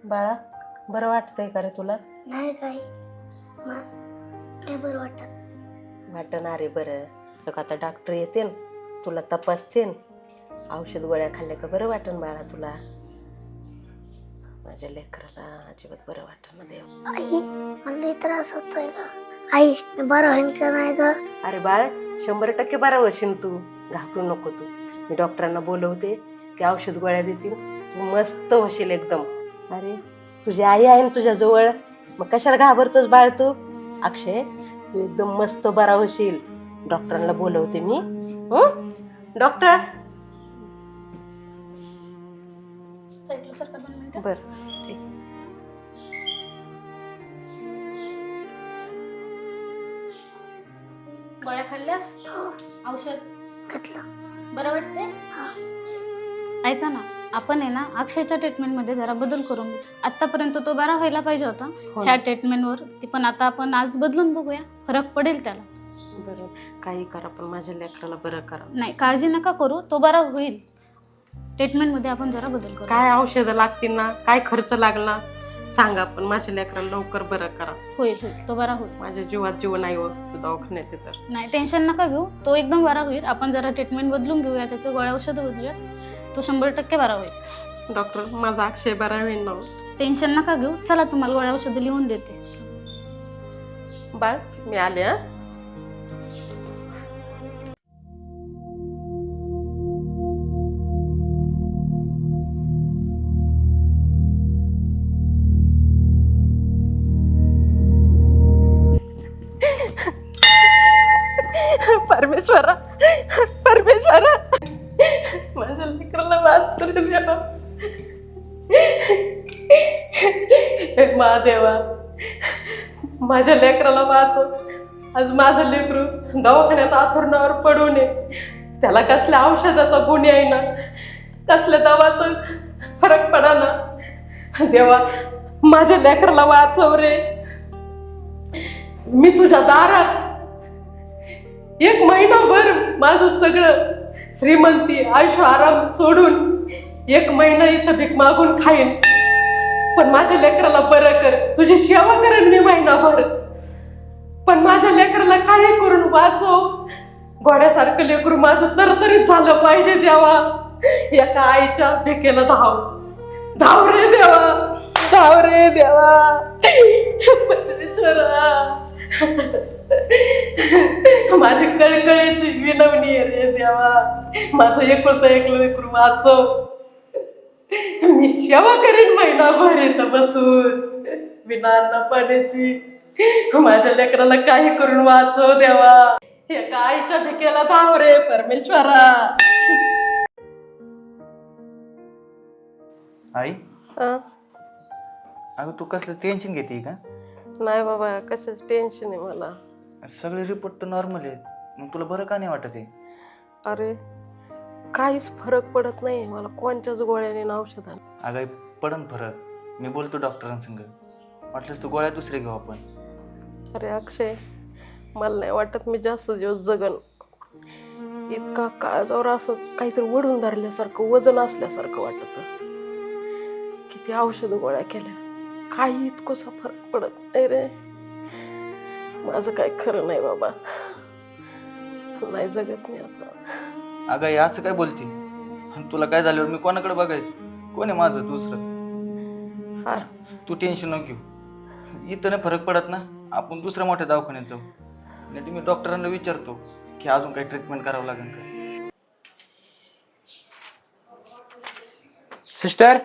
बाळा बरं वाटतंय का रे तुला? नाही काही नाही बरं वाटत. वाटणार रे बरं. बघ आता डॉक्टर येतील, तुला तपासतील, औषध गोळ्या खाल्ल्या का बरं वाटन बाळा तुला. माझ्या लेकराला अजिबात बरं वाटन ना देव. आई मला लई त्रास होतोय का? आई मी बरं होईन का नाही ग? अरे बाळ 100% बरा होशील तू, घाबरू नको तू. मी डॉक्टरांना बोलवते, ते औषध गोळ्या देतील, तू मस्त होशील एकदम. अरे तुझी आई आहे ना तुझ्या जवळ, मग कशाला घाबरतोस बाळ तू? अक्षय तू एकदम मस्त बरा होशील. डॉक्टरांना बोलवते मी. डॉक्टर बर ठीक. गोळ्या खाल्ल्यास? हो औषध घेतलं. बरं वाटते? हा ऐका ना, आपण आहे ना अक्षयच्या ट्रीटमेंटमध्ये जरा बदल करून घेऊ. आतापर्यंत तो बरा व्हायला पाहिजे होता हो. ह्या ट्रीटमेंटवर, ती पण आता आपण आज बदलून बघूया, फरक पडेल त्याला. बरं काही करा पण माझ्या लेकराला बरं करा. नाही काळजी नका करू, तो बरा होईल. ट्रीटमेंटमध्ये आपण जरा बदल करू. काय औषधं लागतील ना, काय खर्च लागला सांगा, पण माझ्या लेकराला लवकर बरं करा. होईल होईल, तो बरा होईल. माझ्या जीवात जीव नाही हो तू दवाखान्यात तर. नाही टेन्शन नका घेऊ, तो एकदम बरा होईल. आपण जरा ट्रीटमेंट बदलून घेऊया, त्याचं गोळ्या औषधं बदलूया, तो 100% बरा होईल. डॉक्टर माझा अक्षय बरा होईल ना? टेन्शन नका घेऊ, चला तुम्हाला गोळ्या औषधं लिहून देते. बाळ मी आले. हा परमेश्वरा परमेश्वरा माझ्या लेकराला वाचतो रे देवा. हे महादेवा माझ्या लेकराला वाचव. आज माझं लेकरू दवाखान्यात आथरुणावर पडू नये, त्याला कसल्या औषधाचा गुण आहे ना, कसल्या दवाचा फरक पडा ना. देवा माझ्या लेकराला वाचव रे. मी तुझ्या दारात 1 महिनाभर माझं सगळं श्रीमंती आयुष्य आराम सोडून 1 महिना इथं भीक मागून खाईन, पण माझ्या लेकराला बरं कर. तुझी सेवा करेन मी महिनाभर, पण माझ्या लेकराला काही करून वाचव. घोड्यासारखं लेकरू माझं तरतरीत झालं पाहिजे देवा. एका आईच्या भिकेला धाव धाव रे देवा, धाव रे देवा. परमेश्वरा माझी कळकळीची विनवणी आहे रे देवा. माझं एकुलतं एक लेकरू वाचव. मी सेवा करेन महिनाभर इथं बसून बिना अन्न पाण्याची. माझ्या लेकराला काही करून वाचव देवा. एका आईच्या भिकेला धाव रे परमेश्वरा. आई अगं तू कसलं टेन्शन घेते का? नाही बाबा कशाचं टेन्शन आहे मला. सगळे रिपोर्ट तर नॉर्मल आहेत, मग तुला बरं का नाही वाटत आहे? अरे काहीच फरक पडत नाही मला कोणत्याच गोळ्याने ना औषधाने. अगं आई, पडन फरक. मी बोलतो डॉक्टरांसंग, वाटलंच तू गोळ्या दुसरे घेऊ आपण. अरे अक्षय मला नाही वाटत मी जास्त दिवस जगन. इतका काळजावर असं काहीतरी ओढून धरल्यासारखं वजन असल्यासारखं वाटत. किती औषध गोळ्या केल्या, काही इतकोसा फरक पडत नाही रे. माझं काय खरं नाही बाबा, नाही जगत मी आता. अगं आई, असं काय बोलते? आणि तुला काय झाल्यावर मी कोणाकडे बघायचं? कोण आहे माझं दुसरं? हा तू टेन्शन नको घेऊ. इथं नाही फरक पडत ना, आपण दुसऱ्या मोठ्या दवाखान्यात जाऊ. नाही मी डॉक्टरांना विचारतो की अजून काही ट्रीटमेंट करावं लागेल का. सिस्टर,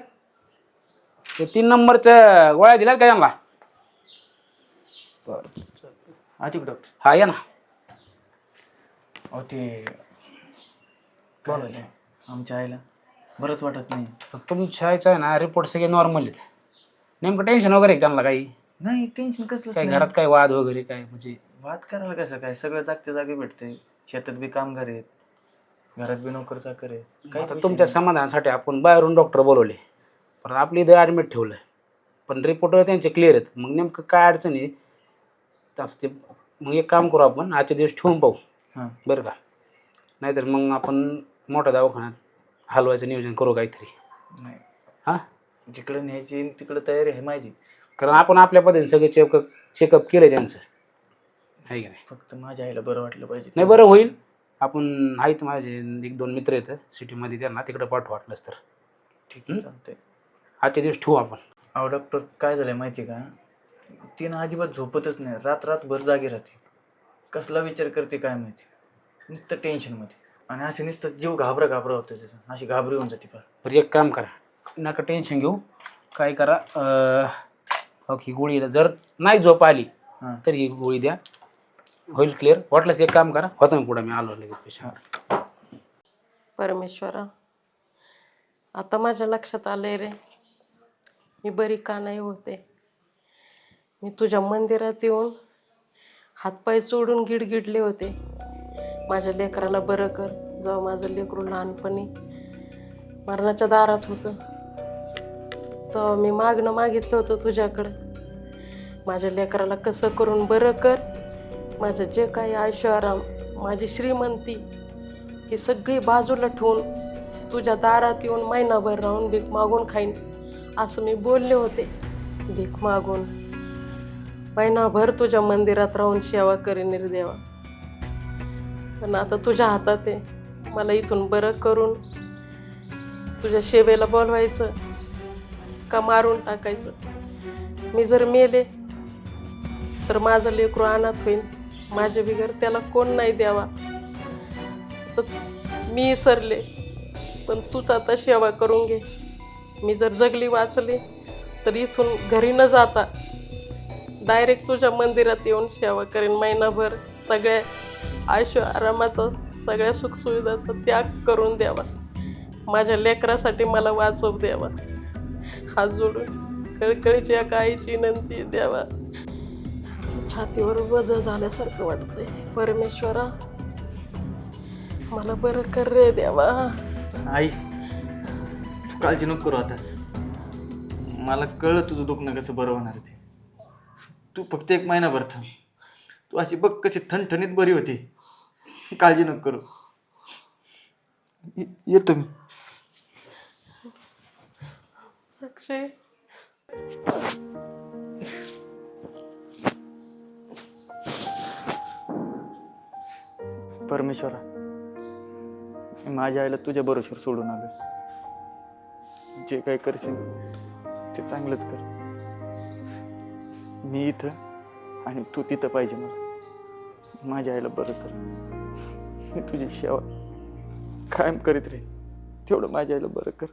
ते 3 नंबरच्या गोळ्या दिल्या का यांना? अधिक डॉक्टर. हा या ना. अहो ते काय झालंय, आमच्या आईला बरंच वाटत नाही. तर तुमच्या आईचं आहे ना रिपोर्ट सगळे नॉर्मल आहेत. नेमकं टेन्शन वगैरे आहे का त्यांना? काही नाही टेन्शन कसलं काही घरात काही वाद वगैरे काय म्हणजे? वाद करायला कसं काय, सगळं जागच्या जागी भेटते. शेतात बी कामगार आहेत, घरात बी नोकर चाकर आहेत. काही आता विषय तुमच्या समाधानासाठी आपण बाहेरून डॉक्टर बोलवले, पण आपली इथं ॲडमिट ठेवलं, पण रिपोर्ट त्यांचे क्लिअर आहेत. मग नेमकं काय अडचण आहे तसं ते. मग एक काम करू, आपण आजच्या दिवस ठेवून पाहू. हां बरं का? नाहीतर मग आपण मोठ्या दवाखान्यात हलवायचं नियोजन करू काहीतरी. नाही हां जिकडे न्यायची तिकडे तयारी आहे माझी. कारण आपण आपल्या पद्धतीने सगळे चेकअप केलं त्यांचं, आहे की नाही? फक्त माझ्या आईला बरं वाटलं पाहिजे. नाही बरं होईल. आपण आहेत माझे 1-2 मित्र आहेत सिटीमध्ये, त्यांना तिकडे पाठवू वाटलंच तर. ठीक आहे, चालतंय. आजच्या दिवस ठेवू आपण. अहो डॉक्टर, काय झालंय माहिती आहे का, तिनं अजिबात झोपतच नाही, रात्रभर जागी राहते. कसला विचार करते काय माहिती, नुसतं टेन्शनमध्ये. आणि असं नुसतं जीव घाबरा होतं त्याचं, अशी घाबरी होऊन जाते. बरं एक काम करा, नका टेन्शन घेऊ. काय करा, ही गोळी जर नाही झोप आली तर ही गोळी द्या, होईल क्लिअर. वाटलंच एक काम करा, होता मी पुढे, मी आलो लगेच पेशंट. परमेश्वरा, आता माझ्या लक्षात आलंय रे, मी बरी का नाही होते. मी तुझ्या मंदिरात येऊन हातपाय चोडून गिडगिडले होते, माझ्या लेकराला बरं कर. जेव्हा माझं लेकरू लहानपणी मरणाच्या दारात होतं, तेव्हा मी मागणं मागितलं होतं तुझ्याकडं, माझ्या लेकराला कसं करून बरं कर. माझं जे काही आयुष्य आराम, माझी श्रीमंती, ही सगळी बाजूला ठेवून तुझ्या दारात येऊन महिनाभर राहून भीक मागून खाईन असं मी बोलले होते. भीक मागून महिनाभर तुझ्या मंदिरात राहून सेवा करेन रे देवा. पण आता तुझ्या हातात आहे, मला इथून बरं करून तुझ्या सेवेला बोलवायचं का मारून टाकायचं. मी जर मेले तर माझं लेकरू अनाथ होईल, माझ्या बिगर त्याला कोण नाही द्यावा. तर मी सरले, पण तूच आता सेवा करून घे. मी जर जगली वाचली तर इथून घरी न जाता डायरेक्ट तुझ्या मंदिरात येऊन सेवा करेन महिनाभर. सगळ्या आयुष्य आरामाचा, सगळ्या सुखसुविधाचा त्याग करून द्यावा. माझ्या लेकरासाठी मला वाचव द्यावा. हात जोडून कळकळीची एका आईची विनंती द्यावा. असं छातीवर वज झाल्यासारखं वाटतंय. परमेश्वरा, मला बरं कर रे देवा. आई, तू काळजी नको करू. आता मला कळलं तुझं दुखणं कसं बरं होणार ते. तू फक्त 1 महिनाभर थांब. तू अशी बघ कशी ठणठणीत बरी होती. काळजी नको करू. येतो मी. अक्षय, परमेश्वरा, माझ्या आईला तुझ्या भरोश्यावर सोडू नका. जे काही करशील ते चांगलंच कर. मी इथं आणि तू तिथं पाहिजे. मला माझ्या आईला बरं कर. मी तुझी सेवा कायम करीत रे. तेवढं माझ्या आईला बरं कर.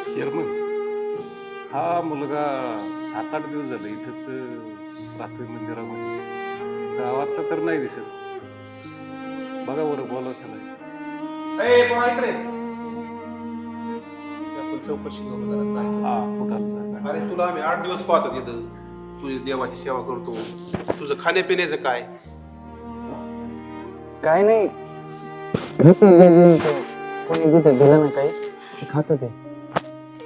चेअरमन, हा मुलगा 7-8 दिवस झाले इथंच राहतोय मंदिरामध्ये. गावातला तर नाही दिसत. बघा बरं, बोला त्याला. इकडे आपण चौकशी करू जरा काय. हा, कुठालचा. अरे तुला आम्ही 8 दिवस पाहतो तिथं, तुझी देवाची सेवा करतो. तुझं खाण्यापिण्याचं काय? काय नाही, कोणी तिथं दिलं ना काही खात ते.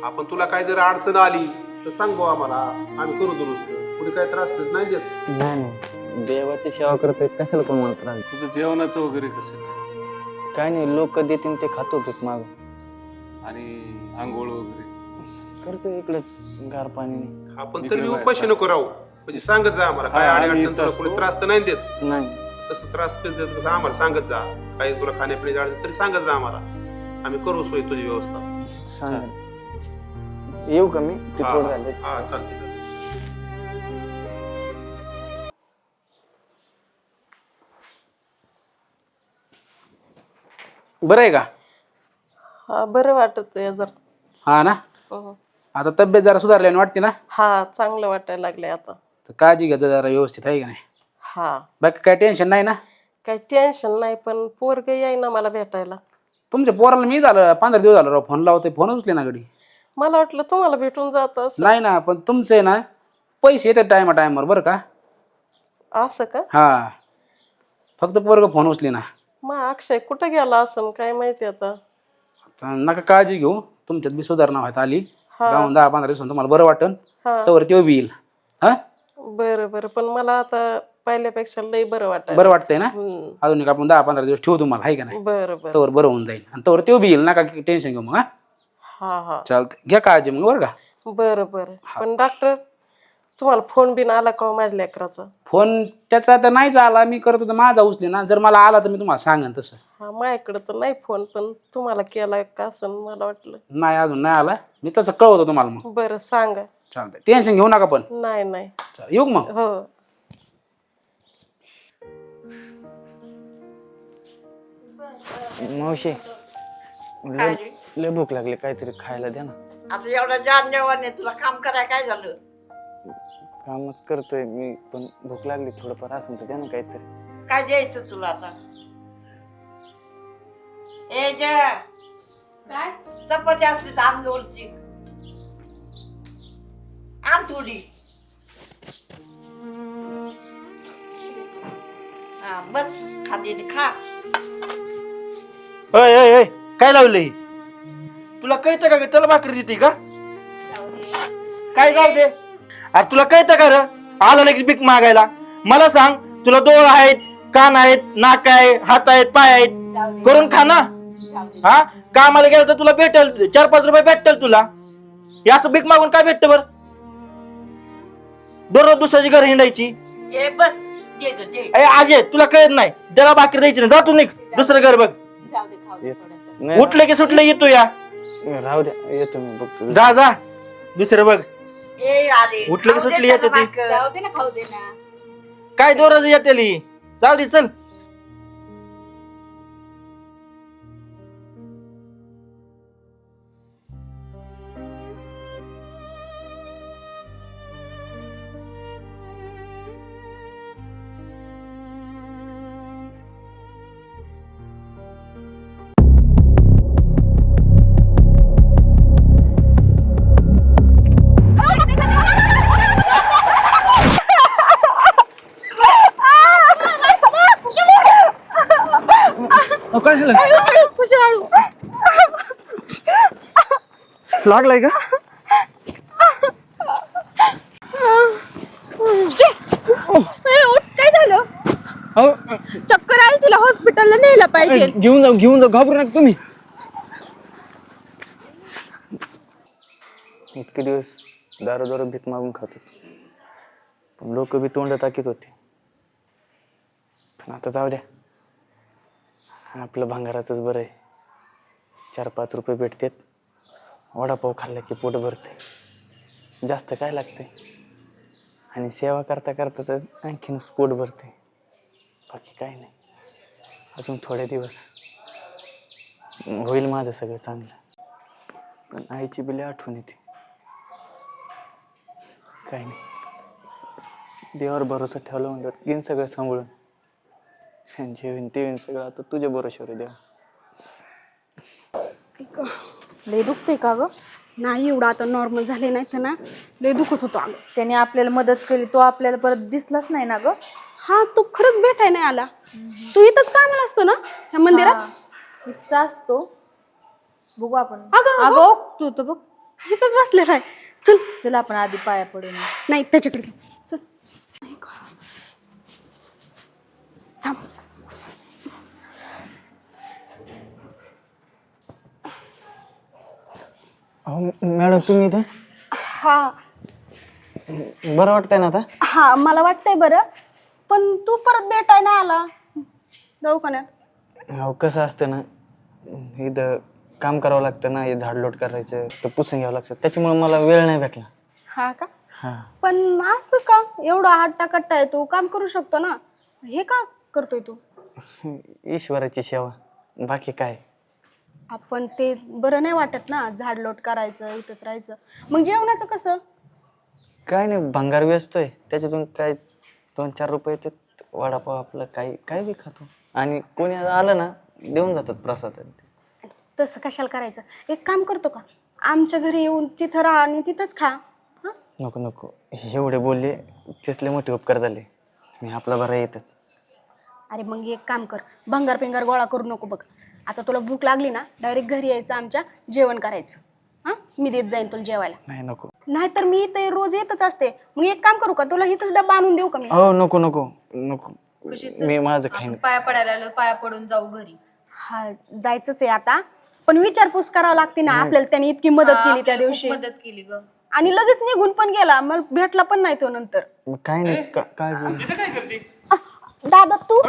आपण तुला काय जर अडचण आली तर सांग बुवा आम्हाला, आम्ही करू दुरुस्त. कुठे काय त्रास नाही देत. नाही, देवाची सेवा करतोय, कशाला कोण मला त्रास. तुझं जेवणाचं वगैरे कसं काय नाही, लोक देतील ते खातो पीक माग. आणि आंघोळ वगैरे करतो इकडेच गार पाणी. आपण तरी उपाशी नको राहू. म्हणजे सांगत जा आम्हाला काय अडचण, तुला कोणी त्रास तर नाही देत. नाही, तसं त्रास देत कसं आम्हाला सांगत जा. काही तुला खाण्यापिण्याची अडचण तरी सांगत जा आम्हाला, आम्ही करू सोय तुझी व्यवस्था. सांग. येऊ का मी? हा, चालते. बरं आहे का? हा, बरं वाटत आहे जरा. हा ना, आता तब्येत जरा सुधारल्याने वाटते ना? हा, चांगलं वाटायला लागले आता. तर काळजी घ्या जरा व्यवस्थित, आहे का नाही? हा, बाकी काय टेन्शन नाही ना? काही टेन्शन नाही, पण पोरग येईना मला भेटायला. तुमच्या पोराला मी झालं 15 दिवस झालं राव, फोन लावते, फोन उचले ना घडी. मला वाटलं तुम्हाला भेटून जात असं. नाही ना, पण तुमचं आहे ना, पैसे येतात टायमावर बरं का? असं का? हा, फक्त पोरग फोन उचले ना. मग अक्षय कुठं गेला असं काय माहिती आता. आता नका काळजी घेऊ, तुमच्यात बी सुधारणा व्हायत आली. हा. जाऊन 10-15 दिवसांनी तुम्हाला बरं वाटन, हा, तवर ते बी येईल. हा, बरं बरं. पण मला आता पहिल्यापेक्षा लय बरं वाटत. बरं वाटतंय ना? अजून एक आपण 10-15 दिवस ठेवू तुम्हाला, आहे का नाही? बरं बरं. तवर बरं होऊन जाईल आणि तवर ते बी येईल, नका टेन्शन घेऊ मग. हा हा हा चालतंय, घ्या काळजी मग, बरं का? बरं बरं. पण डॉक्टर तुम्हाला फोन बिन आला का हो माझ्या लेकराचा? फोन त्याचा तर नाहीच आला, मी करतो तर माझा उचले ना. जर मला आला तर मी तुम्हाला सांगेन तसं. हा माझ्याकडे तर नाही फोन, पण तुम्हाला केला का असं मला वाटलं. नाही अजून नाही आला, मी तसं कळवतो तुम्हाला मग. बरं सांगा. चालतंय, टेन्शन घेऊ नका पण. नाही नाही. चला, येऊ का मग? हो. मावशी लय भूक लागली, काहीतरी खायला द्या ना. आता एवढा जानजेवाने तुला काम करायला काय झालं? कामच करतोय मी, पण भूक लागली थोडंफार असेल तर द्या ना काहीतरी. काय द्यायचं तुला आता? ए जय, काय? चपाती असली तर आण गोलची, आण थोडी. हा बस, खाली खा. अय अय अय, काय लावलंय? तुला कळतं का त्याला भाकरी देते का? काय जाऊ दे. अरे तुला कळतं का र? आला लगेच भीक मागायला. मला सांग, तुला डोळ आहेत, कान आहेत, नाक आहे, हात आहेत, पाय आहेत, करून खा ना. हा कामाला गेलं तर तुला भेटेल 4-5 रुपये भेटतील तुला. हे असं भीक मागून काय भेटतं बर? दररोज दुसऱ्याची घर हिंडायची. ए बस, दे ग दे. अय अजय, तुला कळत नाही, त्याला भाकरी द्यायची ना. जा तू निघ, दुसरं घर बघ. उठले की सुटले येतो या. राहू द्या, येतो मी बघतो. जा जा, दुसरं बघ. ए आले, उठलं की खाऊ दे सुटली येते त्याला ती. भाकर. जाऊ दे ना, खाऊ दे ना. काय दोरच येते. जाऊ दे चल. काय झालं? लागलाय का? काय झालं? चक्कर आली तिला, हॉस्पिटलला नेलं पाहिजे. घेऊन जाऊ, घाबरू नका तुम्ही. इतके दिवस दारू भीक मागून खात होते, पण लोक बी तोंड टाकीत होते. पण आता जाऊ द्या, आपलं भांगाराचंच बरं आहे. 4-5 रुपये भेटतात, वडापाव खाल्ला की पोट भरते, जास्त काय लागते. आणि सेवा करता करता तर आणखीनच पोट भरते, बाकी काय नाही. अजून थोडे दिवस होईल माझं सगळं चांगलं. पण आईची बिले आठवण येते. काय नाही, देवावर भरोसा ठेवला म्हणलं घेईन सगळं सांभाळून. जे होईन ते होईन, सगळं आता तुझ्या भरोश्यावर देवा. लय दुखतंय का ग? नाही एवढं आता नॉर्मल झाले नाही तर ना लय दुखत होतो अगं. त्याने आपल्याला मदत केली, तो आपल्याला परत दिसलाच नाही ना ग. हा तू खरंच भेटाय नाही आला. तू इथंच कामाला असतो ना ह्या मंदिरात? इथचा असतो. बघू आपण. अगं अगं तू तर बघ इथंच बसलेला आहे. चल चल आपण आधी पाया पडू. नाही त्याच्याकडे चल. थांब. मॅडम तुम्ही इथं? हा बरं वाटतंय ना आता? हा मला वाटतंय बरं, पण तू परत भेटाय नाही आला दवाखान्यात. हो कसं असतं ना, इथं काम करावं लागतं ना, हे झाडलोट करायचं तर पुसून घ्यावं लागतं, त्याच्यामुळे मला वेळ नाही भेटला. हा का? हा पण असं का एवढा हट्टा कट्टा आहे, तू काम करू शकतो ना, हे का करतोय तू? ईश्वराची सेवा, बाकी काय. आपण ते बरं नाही वाटत ना, झाडलोट करायचं इथंच राहायचं. मग जेवणाचं कसं? काय नाही, भंगार व्यस्तोय, त्याच्यातून काय 2-4 रुपये येतात, वडापाव आपलं काही काय बी खातो. आणि कोणी आलं ना देऊन जातात प्रसाद. तसं कशाला करायचं? एक काम करतो का, आमच्या घरी येऊन तिथं राहा आणि तिथंच खा. हां नको नको, एवढे बोलले तेच लय मोठे उपकार झाले, मी आपला बरा येतच. अरे मग एक काम कर, भंगार पिंगार गोळा करू नको बघ. आता तुला भूक लागली ना, डायरेक्ट घरी यायचं, आमच्या जेवण करायचं. हा मी देत जाईन तुला जेवायला. नाही नको. नाहीतर मी इथे रोज येतच असते. मग एक काम करू का, तुला इथंच डबा आणून देऊ का मी? हो नको नको नको, मी माझं खाईन. पाया पडायला आलो, पाया पडून जाऊ घरी. हा जायचंच आहे आता, पण विचारपूस करावं लागते ना आपल्याला. त्याने इतकी मदत केली त्या दिवशी, मदत केली ग. आणि लगेच निघून पण गेला, मला भेटला पण नाही तो नंतर. काय नाही काळजी. दादा तू?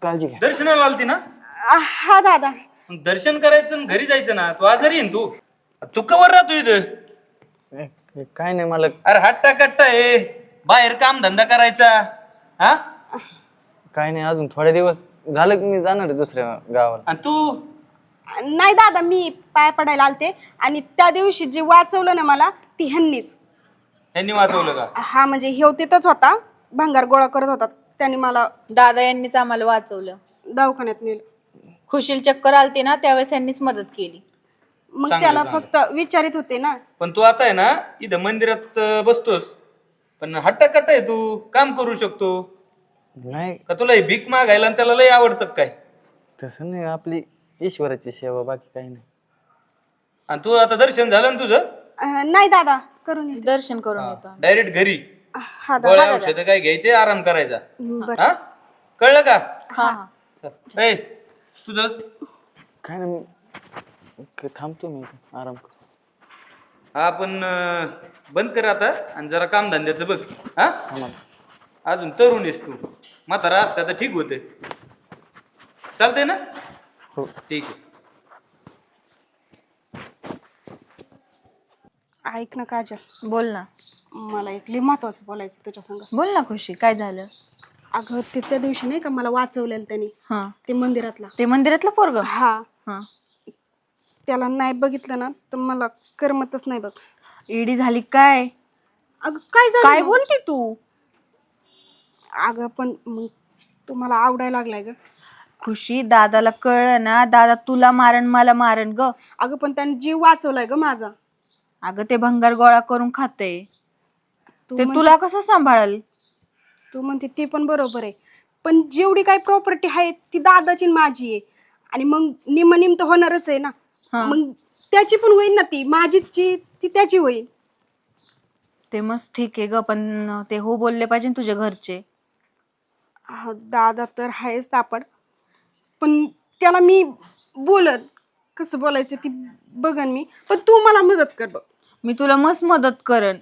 काळजी घ्या. दर्शनाला आलती ना? हा दादा. दर्शन करायचं आणि घरी जायचं ना. तू आजारी आहे ना तू कवर राहतो इथं? काय नाही मला. अरे हट्टा कट्टा आहे, बाहेर काम धंदा करायचा. हा काय नाही, अजून थोडे दिवस झालं की मी जाणार आहे दुसऱ्या गावाला. आणि तू? नाही दादा, मी पाया पडायला आलते, आणि त्या दिवशी जे वाचवलं ना मला ती ह्यांनीच. यांनी वाचवलं का? हा म्हणजे हे तिथंच होता, भंगार गोळा करत होता, त्यांनी मला दादा यांनीच आम्हाला वाचवलं. दवाखान्यात नेलं. खुशील चक्कर आलती ना त्यावेळेस यांनीच मदत केली. मग त्याला फक्त विचारित होते ना. पण तू आता आहे ना इथं मंदिरात बसतोस, पण हट्टा कट्टा आहे, तू काम करू शकतो नाही का? तुला हे भीक मागायला आणि त्याला लय आवडतं काय? तसं नाही, आपली ईश्वराची सेवा, बाकी काही नाही. आणि तू आता दर्शन झालं ना तुझं? नाही दादा, करून येते. दर्शन करून येतो. डायरेक्ट घरी हा गोळ्या दादा. औषध काय घ्यायचे, आराम करायचा. बरं. हा कळलं का? हा हा. चल. ए, तुझं काय नाही, थांबतो मी इथं, आराम करतो. हा पण बंद कर आता आणि जरा काम धंद्याचं बघ. हा अजून तरुण आहेस तू, म्हातारा असता तर ठीक होते. चालतंय ना? हो ठीक आहे. ऐक ना काजल, बोल ना. मला एक लई महत्वाचं बोलायचं तुझ्या संग. बोल ना खुशी, काय झालं? अगं ते त्या दिवशी नाही का मला वाचवलेलं त्यांनी, हा ते मंदिरातला. ते मंदिरातलं पोरग? हा, हा. त्याला नाही बघितलं ना तर मला करमतच नाही बघ. ईडी झाली काय? अगं काय झालं? काय बोलते तू? अगं पण मग तुम्हाला आवडायला लागलाय ग. खुशी, दादाला कळलं ना, दादा तुला मारण मला मारण ग. अगं पण त्याने जीव वाचवलाय ग माझा. अगं ते भंगार गोळा करून खाते, ते तुला कसं सांभाळल? तू म्हणते ते पण बरोबर आहे, पण जेवढी काही प्रॉपर्टी आहे ती दादाची आणि माझी आहे, आणि मग निम तर होणारच आहे ना. मग त्याची पण होईल ना, ती माझीची ती त्याची होईल. ते मस्त ठीक आहे ग, पण ते हो बोलले पाहिजे ना तुझ्या घरचे. दादा तर आहेच तापड, पण त्याला मी बोलन कसं बोलायचं ती बघन मी, पण तू मला मदत कर बघ. मी तुला मस्त मदत करन,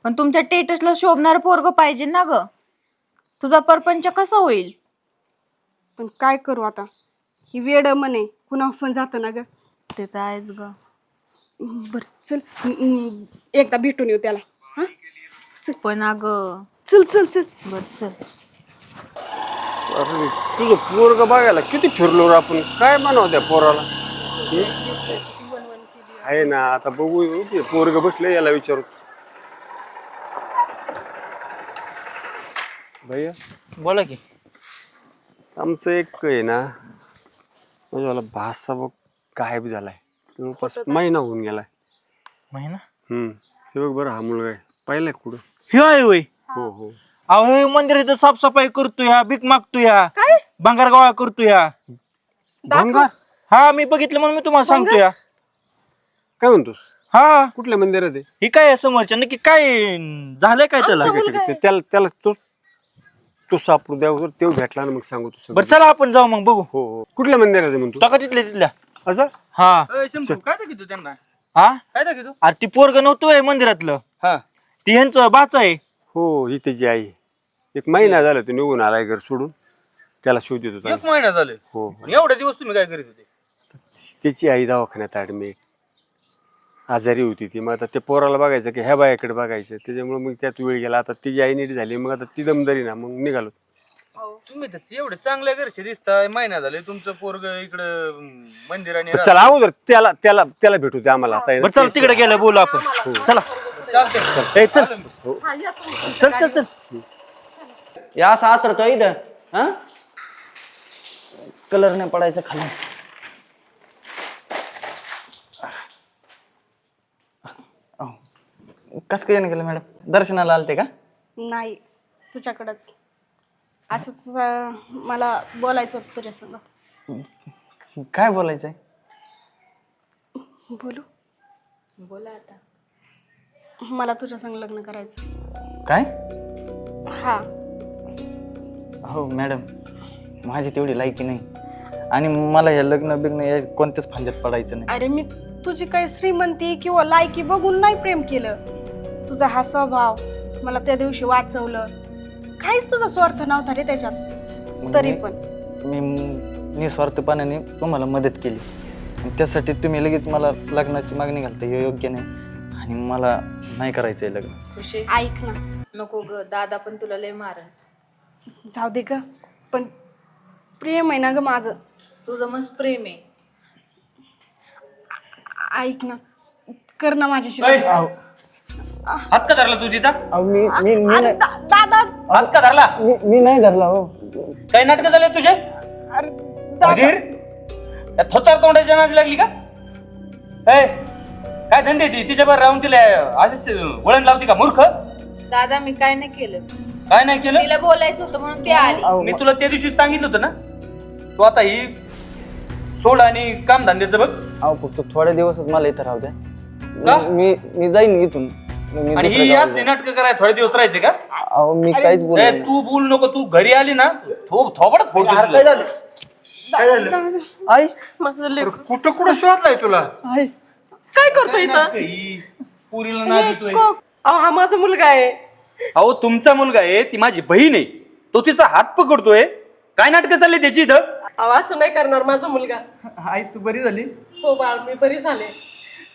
पण तुमच्या टेटसला शोभणार पोरग पाहिजे ना ग. तुझा परपंच कसा होईल? पण काय करू आता, ही वेड म्हणे कुणा पण जात ना ग. ते तर आहेच ग. बर चल, एकदा भेटून येऊ त्याला. हा पण अगं चल चल चल. बर चल. अरे तुझं पोरग बघायला किती फिरलो रे आपण, काय म्हणावं त्या पोराला? आहे ना, आता बघू पोरग बसले, याला विचारू. भैया बोला की. आमचं एक आहे ना, म्हणजे मला भासा बघ गायब झालाय, जवळपास महिना होऊन गेलाय. महिना? हे बघ बरं, हा मुलगा आहे, पाहिलाय कुठं? हे आहे होय. हो हो. अहो हे मंदिर इथं साफसफाई करतोय, भीक मागतोय, भंगार गोळा करतोय. भंगार? हा मी बघितलं म्हणून मी तुम्हाला सांगतोय. काय म्हणतोस? हा कुठल्या मंदिरात आहे? हे काय समोरच्या नक्की काय झालंय काय त्याला? त्याला तो सापडू द्या, तो भेटला ना मग सांगू तू. बरं चला आपण जाऊ मग बघू. हो हो. कुठल्या मंदिरात आहे म्हणतो? टाका तिथल्या. असं? हा काय दाखवतो त्यांना? हा काय दाखवतो? अरे ती पोरग नव्हतोय मंदिरातलं, हा ती ह्यांचं बाच आहे. हो, ही त्याची आई. एक महिना झाला तो निघून आलाय घर सोडून, त्याला शोध देत होता. 1 महिना झाले. हो. एवढे दिवस तुम्ही काय करीत होते? त्याची आई दवाखान्यात ऍडमिट, आजारी होती ती. मग आता ते पोराला बघायचं की ह्या बायाकडे बघायचं, त्याच्यामुळे मग त्यात वेळ गेला. आता तिची आई नीट झाली, मग आता ती दमदारी ना, मग निघालो. तुम्ही त्याचे एवढे चांगल्या घरचे दिसताय, महिना झाले तुमचं पोरग इकडं मंदिराने. चला अगोदर त्याला भेटू दे आम्हाला आता. बरं चल तिकडे गेलं बोलू आपण. चला चालतंय. ए, चल चल चल चल. या असं आतरतो इथं, हा कलर नाही पडायचं खाली. कसं काय केलं मॅडम? दर्शनाला आलते का? नाही, तुझ्याकडंच असंच मला बोलायचं होतं तुझ्या संग. काय बोलायचंय? बोलू? बोला आता. मला तुझ्या संग लग्न करायचं. काय? हा. हो मॅडम, माझी तेवढी लायकी नाही आणि मला हे लग्न बिग्न या कोणत्याच फांद्यात पडायचं नाही. अरे मी तुझी काही श्रीमंती किंवा लायकी बघून नाही प्रेम केलं. तुझा हा स्वभाव मला त्या दिवशी वाचवलं. काहीच तुझा स्वार्थ नव्हता रे त्याच्यात. तरी पण मी निस्वार्थपणाने तुम्हाला मदत केली आणि त्यासाठी तुम्ही लगेच मला लग्नाची मागणी घालता हे योग्य नाही आणि मला नाही करायचंय लग्न. खुशी ऐक ना. नको ग, दादा पण तुला लय मारण. जाऊ दे ग, पण प्रेम आहे ना ग माझं. तुझं मस्त प्रेम आहे. ऐक ना, कर ना माझ्याशी. हात का धरला तू तिचा? अरे दादा. हात का धरला? मी नाही धरला हो. काय नाटक झाले तुझे? अरे दादा. अधीर, या थोतार तोंडाच्या नादी लागली का? ए, काय धंदे ती तिच्यावर राहून तिला अशीच वळण लावती का मूर्ख? दादा मी काय नाही केलं. काय नाही केलं? तिला बोलायचं होतं म्हणून ती आली. मी तुला त्या दिवशी सांगितलं होतं ना, तू आता ही सोड आणि काम धंद्याचं बघ. अहो फक्त थोडे दिवसच मला इथं राहू का? द्या. मी जाईन इथून. आणि ही असली नाटकं कराय थोडे दिवस राहायचे का? अहो मी काहीच ए, बोललो तू बोल नको. तू घरी आली ना थोबडच फोडतो तुला. काय झालं? आई माझं लेक कुठं कुठं शोधलाय तुला? आई काय करतो इथं? ही पुरीला नाद देतोय. अहो हा माझा मुलगा आहे. अहो तुमचा मुलगा आहे, ती माझी बहीण आहे. तो तिचा हात पकडतोय. काय नाटकं चालली त्याची इथं? अहो असं नाही करणार माझा मुलगा. आई तू बरी झाली? हो बाळ, मी बरी झाले.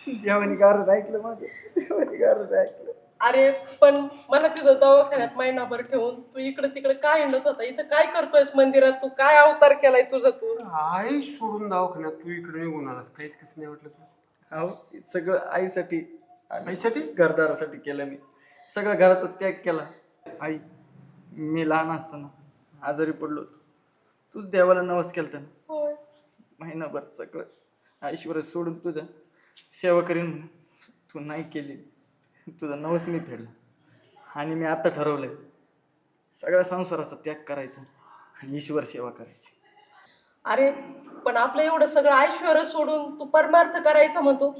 देवानी गारच ऐकलं माझं. देवानी गारच ऐकलं. अरे पण मला तिथं दवाखान्यात महिनाभर ठेवून तू इकडे तिकडे काय हिंडत होता? इथं काय करतोयस मंदिरात? तू काय अवतार केलाय तुझा तू? आई सोडून दवाखान्यात तू इकडे निघून आलास. काहीच कसं नाही वाटलं तुला? अहो सगळं आईसाठी घरदारासाठी केलं मी. सगळं घराचा त्याग केला. आई मी लहान असताना आजारी पडलो होतो. तूच देवाला नवस केलता ना. होय. महिनाभर सगळं ऐश्वर्य सोडून तुझं सेवा करीन म्हणून तू नाही केली. तुझा नवस मी फेडला आणि मी आता ठरवलंय सगळ्या संसाराचा त्याग करायचा आणि ईश्वर सेवा करायची. अरे पण आपलं एवढं सगळं ऐश्वर्य सोडून तू परमार्थ करायचा म्हणतो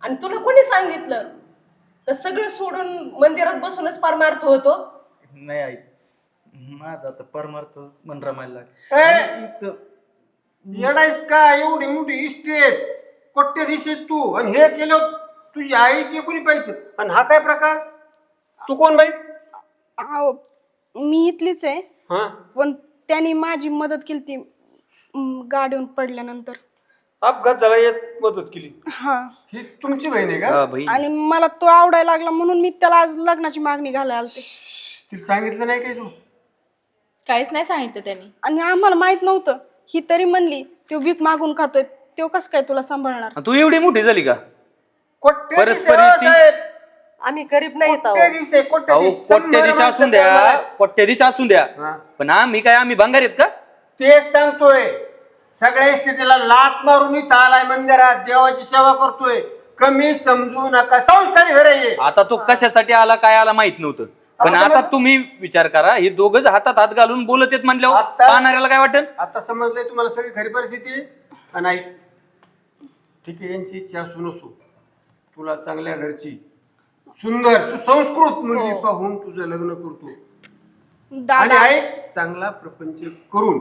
आणि तुला कोणी सांगितलं तर सगळं सोडून मंदिरात बसूनच परमार्थ होतो? नाही आई, माझा आता परमार्थ मन रमायला ए, येडायस का? एवढी मोठी इस्टेट कोट्य दिसेल तू आणि हे केलं तुझी आई ते कोणी पाहिजे? आणि हा काय प्रकार? तू कोण बाई? अहो, मी इथलीच आहे. हा, पण त्यांनी माझी मदत केली ती गाडीवरून पडल्यानंतर. अपघात झाला येत मदत केली. हा. ही तुमची बहीण आहे का? हा, बहीण. आणि मला तो आवडायला लागला म्हणून मी त्याला आज लग्नाची मागणी घालायला आलते. तिला सांगितलं नाही काय तू? काहीच नाही सांगितलं त्यांनी. आणि आम्हाला माहित नव्हतं. ही तरी म्हणली तो भीक मागून खातोय, तो कसं काय तुला सांभाळणार? तू एवढी मोठी झाली का? कोट्यधीश परस्पर आहे, ती- साहेब. आम्ही गरीब नाही आहोत. कोट्यधीश आहे, अहो कोट्यधीश. कोट्यधीश असून द्या, कोट्यधीश असून द्या, हा. पण आम्ही भंगार आहेत का? तेच सांगतोय. सगळ्या इस्टेटीला लात मारून इथं आलाय मंदिरात, देवाची सेवा करतोय. कमी समजू नका, संस्कारी घर आहे. आता तो कशासाठी आला काय आला माहित नव्हतं, पण आता तुम्ही विचार करा, हे दोघच हातात हात घालून बोलत आहेत म्हणल्यावर आता- पाहणाऱ्याला काय वाटेल? आता समजलंय तुम्हाला सगळी खरी परिस्थिती. आणि ऐक, ठीक आहे, यांची इच्छा असू नसो, तुला चांगल्या घरची सुंदर सुसंस्कृत मुलगी पाहून तुझं लग्न करतो. आणि दादा ऐक, चांगला प्रपंच करून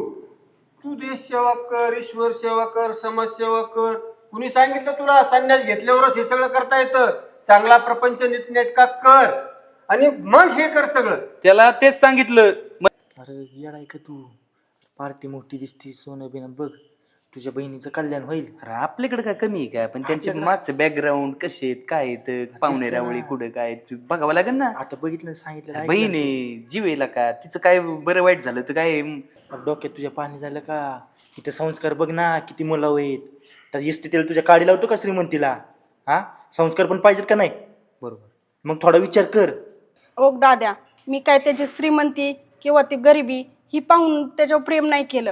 तू देश सेवा कर, ईश्वर सेवा कर, समाज सेवा कर. कुणी सांगितलं तुला संन्यास घेतल्यावरच हे सगळं करता येतं? चांगला प्रपंच नीटनेटका कर आणि मग हे कर सगळं. त्याला तेच सांगितलं. अरे येडाय का तू? पार्टी मोठी दिसती, सोनं बिनं बघ, तुझ्या बहिणीचं कल्याण होईल. अरे आपल्याकडे काय कमी आहे का? पण त्यांचे मागचं बॅकग्राऊंड कसे आहेत, काय आहेत, पाहुणे रावळी कुठे काय बघावं लागेल ना. आता बघितलं सांगितलं बहीण आहे, जीवेला का तिचं काय बरं वाईट झालं तर काय? डोक्यात तुझ्या पाणी झालं का? इथे संस्कार बघ ना, किती मुलं आहेत. तर इस्टेटीला तुझ्या काडी लावतो का श्रीमंतीला? हा, संस्कार पण पाहिजेत का नाही? बरोबर. मग थोडा विचार कर. ओ दाद्या, मी काय त्याची श्रीमंती किंवा ती गरिबी ही पाहून त्याच्यावर प्रेम नाही केलं.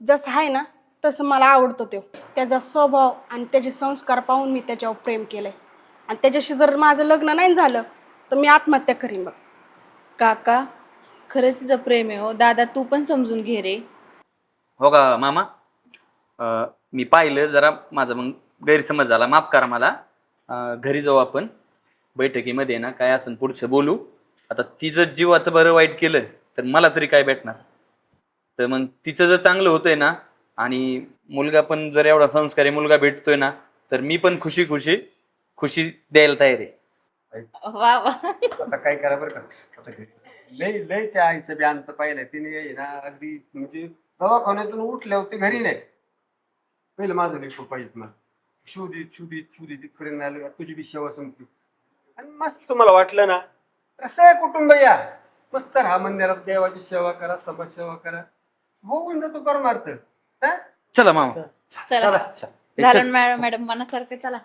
जसं आहे ना तसं मला आवडतो तो. त्याचा स्वभाव आणि त्याचे संस्कार पाहून मी त्याच्यावर प्रेम केलंय. आणि त्याच्याशी जर माझं लग्न नाही झालं तर मी आत्महत्या करीन बघ. काका खरंच तिचं प्रेम आहे हो. दादा तू पण समजून घे रे. हो का मामा? मी पाहिलं जरा, माझं मग गैरसमज झाला, माफ करा मला. घरी जाऊ आपण, बैठकीमध्ये ना काय असेल पुढचं बोलू. आता तिचं जीवाचं बरं वाईट केलं तर मला तरी काय भेटणार. तर मग तिचं जर चांगलं होतंय ना आणि मुलगा पण जर एवढा संस्कारी मुलगा भेटतोय ना, तर मी पण खुशी द्यायला तयार आहे. वा वा. आता काय करा बरं का, आता लय लय त्या आईचं बी अंत पाहिलंय तिने ना. अगदी म्हणजे दवाखान्यातून उठल्या होते घरी नाही. पहिलं माझं लेखो पाहिजे मला, शोधित इकडे आलो, तुझी बी सेवा संपली. आणि मस्त तुम्हाला वाटलं ना, कसं आहे कुटुंब या मस्त राहा मंदिरात, देवाची सेवा करा, समाजसेवा करा, बघून जातो परमार्थ. चला मामा. चला झालं मॅडम मनासारखं. चला